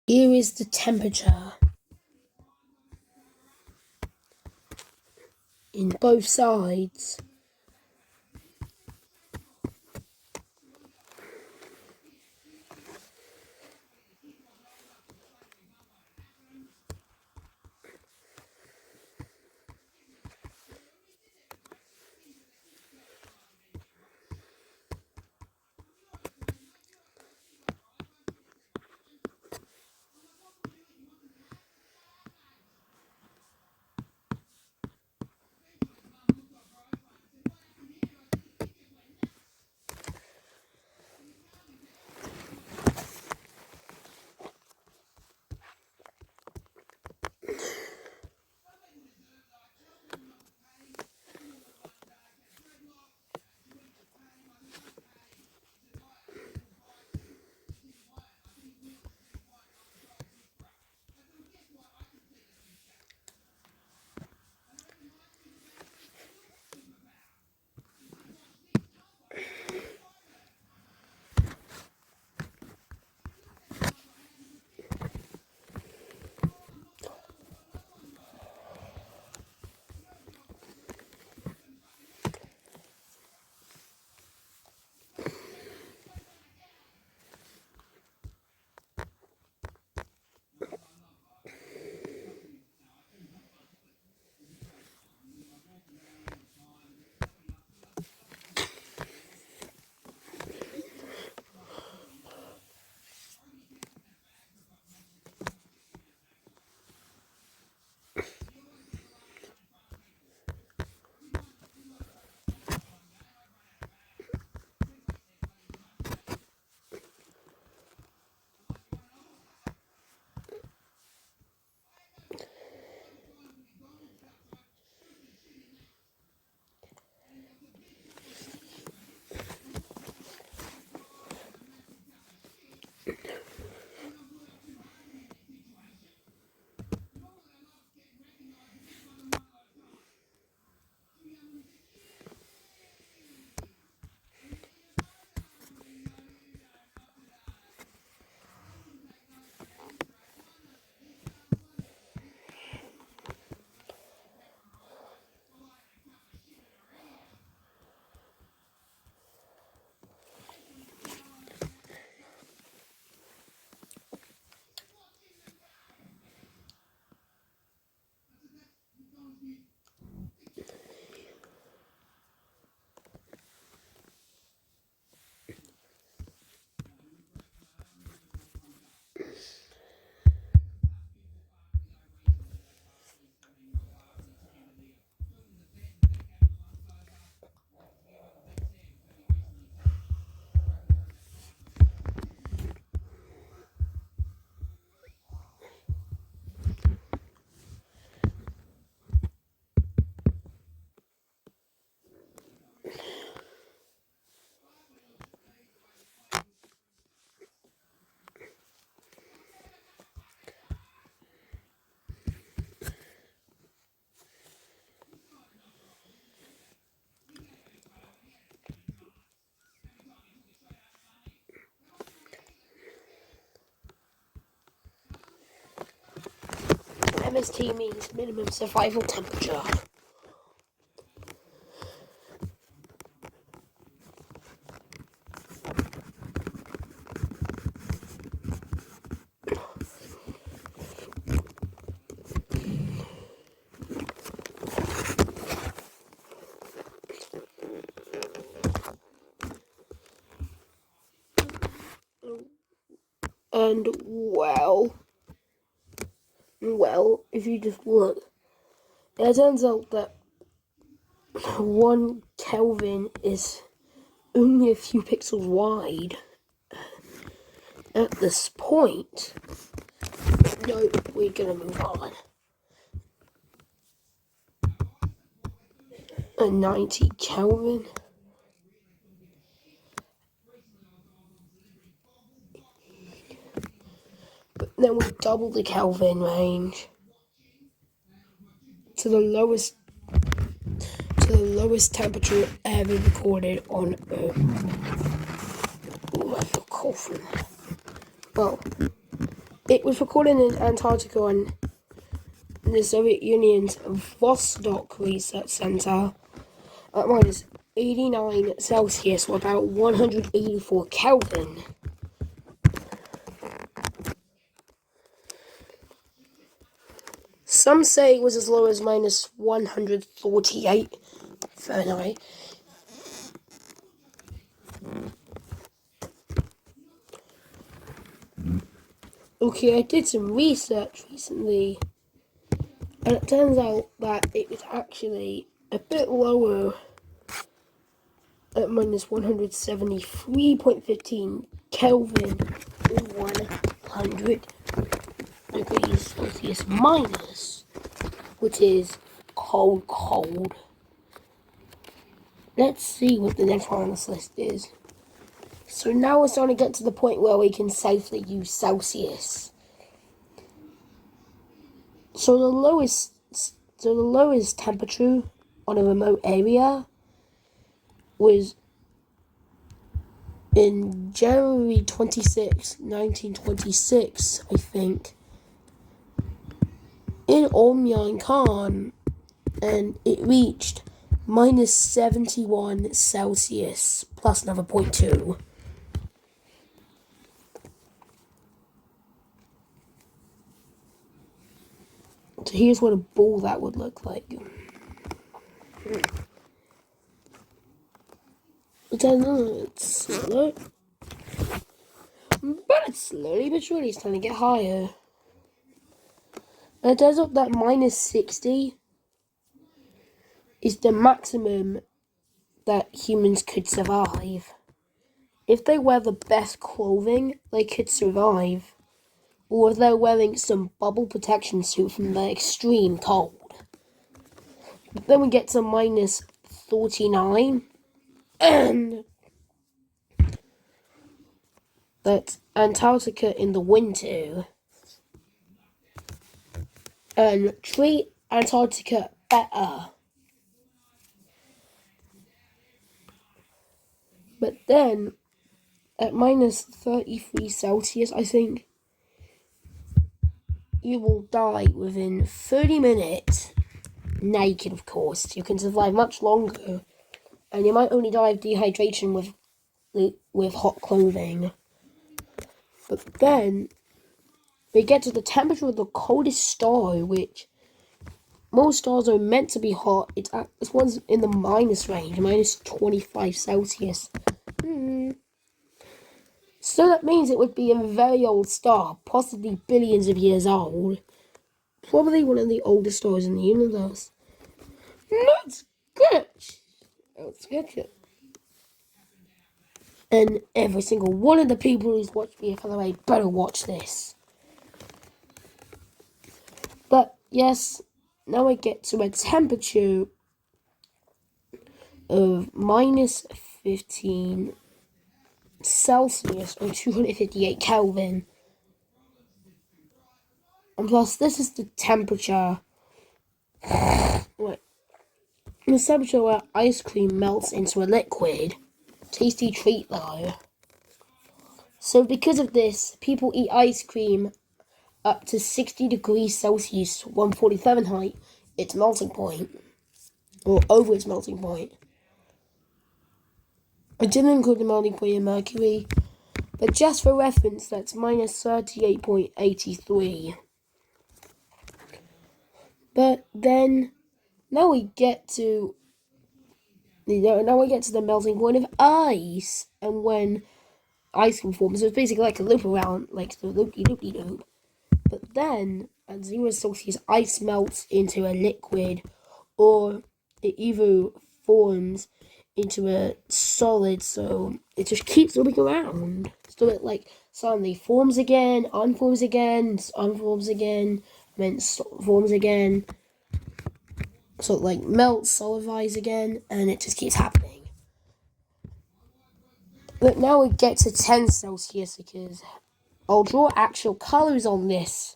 Here is the temperature in both sides. MST means minimum survival temperature. And well, if you just look, it turns out that 1 Kelvin is only a few pixels wide at this point. No, we're gonna move on. A 90 Kelvin. But then we double the Kelvin range to the lowest temperature ever recorded on Earth. Ooh, I feel cold from that. Well, It was recorded in Antarctica and the Soviet Union's Vostok Research Center at minus 89 Celsius, or about 184 Kelvin. Some say it was as low as minus 148 Fahrenheit. Okay, I did some research recently, and it turns out that it was actually a bit lower at minus 173.15 Kelvin, or 100 degrees Celsius minus, which is cold. Let's see what the next one on this list is. So now we're starting to get to the point where we can safely use Celsius. So the lowest temperature on a remote area was in January 26, 1926, I think, in Omyan Khan, and it reached minus 71 Celsius plus another 0.2. So here's what a ball that would look like. I don't know, it's slow. But it's slowly but surely starting to get higher. And it turns out that minus 60 is the maximum that humans could survive. If they wear the best clothing, they could survive. Or if they're wearing some bubble protection suit from the extreme cold. But then we get to minus 49, and that's Antarctica in the winter. And treat Antarctica better. But then, at minus 33 Celsius, I think, you will die within 30 minutes. Naked, of course. You can survive much longer. And you might only die of dehydration with hot clothing. But then, we get to the temperature of the coldest star, which most stars are meant to be hot. This one's in the minus range, minus 25 Celsius. So that means it would be a very old star, possibly billions of years old. Probably one of the oldest stars in the universe. Let's get it. And every single one of the people who's watched me, by the way, better watch this. But yes, now I get to a temperature of minus 15 Celsius, or 258 Kelvin. And plus, this is the temperature. Wait. The temperature where ice cream melts into a liquid. Tasty treat though. So because of this, people eat ice cream up to 60 degrees Celsius, 140 Fahrenheit, its melting point. Or over its melting point. I didn't include the melting point in mercury, but just for reference, that's minus 38.83. But then, now we get to the melting point of ice, and when ice can form, so it's basically like a loop around, like the loopy-loop. But then, at 0 Celsius, ice melts into a liquid, or it either forms into a solid, so it just keeps looping around. So it like suddenly forms again, unforms again, unforms again, and then forms again. So it like melts, solidifies again, and it just keeps happening. But now we get to 10 Celsius because I'll draw actual colors on this.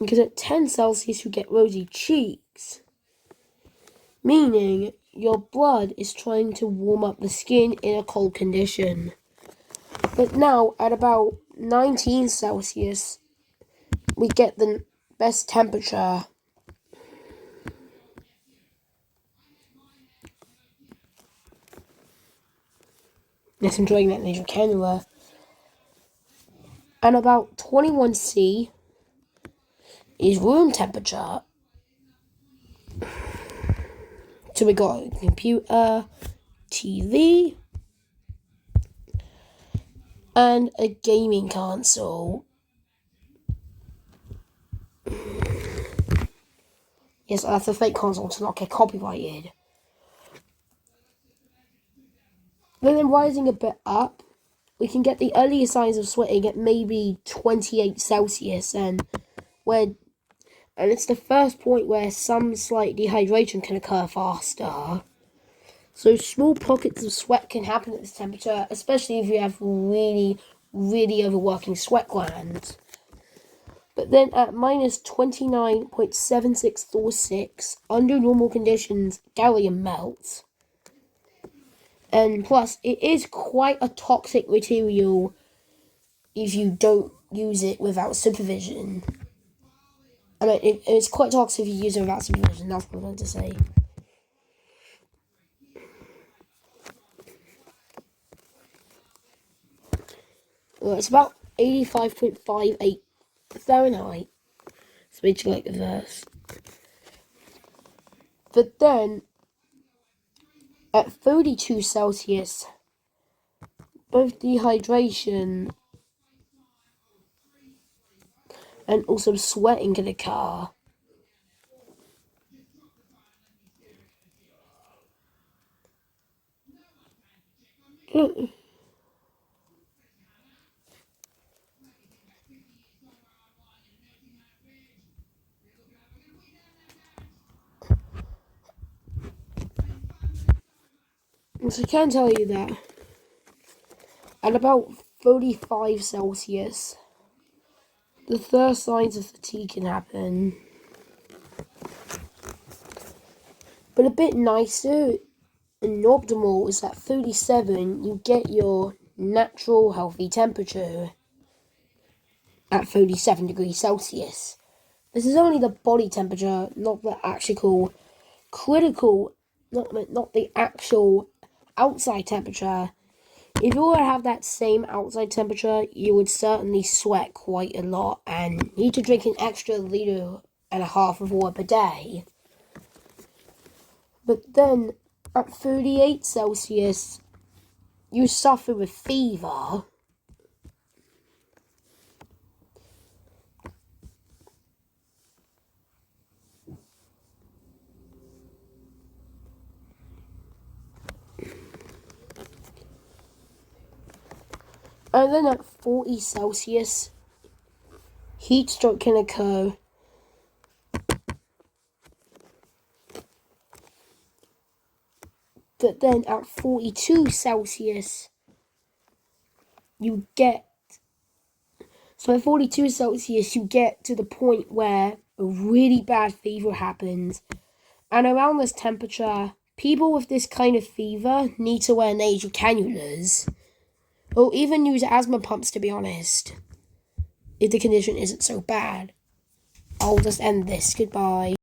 Because at 10 Celsius you get rosy cheeks. Meaning your blood is trying to warm up the skin in a cold condition. But now, at about 19 Celsius, we get the best temperature. Yes, I'm enjoying that laser cannula. And about 21 C is room temperature. So we got a computer, TV, and a gaming console. Yes, that's a fake console to not get copyrighted. But then rising a bit up, we can get the earliest signs of sweating at maybe 28 Celsius, and it's the first point where some slight dehydration can occur faster. So small pockets of sweat can happen at this temperature, especially if you have really, really overworking sweat glands. But then at minus 29.7646, under normal conditions, gallium melts. And plus, it is quite a toxic material if you don't use it without supervision. I mean, it's quite toxic if you use it without supervision, that's what I wanted to say. Well, it's about 85.58 Fahrenheit. It's basically like the verse. But then, at 32 Celsius, both dehydration and also sweating can occur. So I can tell you that at about 35 Celsius, the first signs of fatigue can happen. But a bit nicer and optimal is at 37, you get your natural healthy temperature at 37 degrees Celsius. This is only the body temperature, not the actual critical, not the actual outside temperature. If you were to have that same outside temperature, you would certainly sweat quite a lot and need to drink an extra 1.5 liters of water per day. But then, at 38 Celsius, you suffer with fever. And then at 40 Celsius, heat stroke can occur. But then at 42 Celsius, at 42 Celsius, you get to the point where a really bad fever happens. And around this temperature, people with this kind of fever need to wear nasal cannulas. Or even use asthma pumps, to be honest, if the condition isn't so bad. I'll just end this. Goodbye.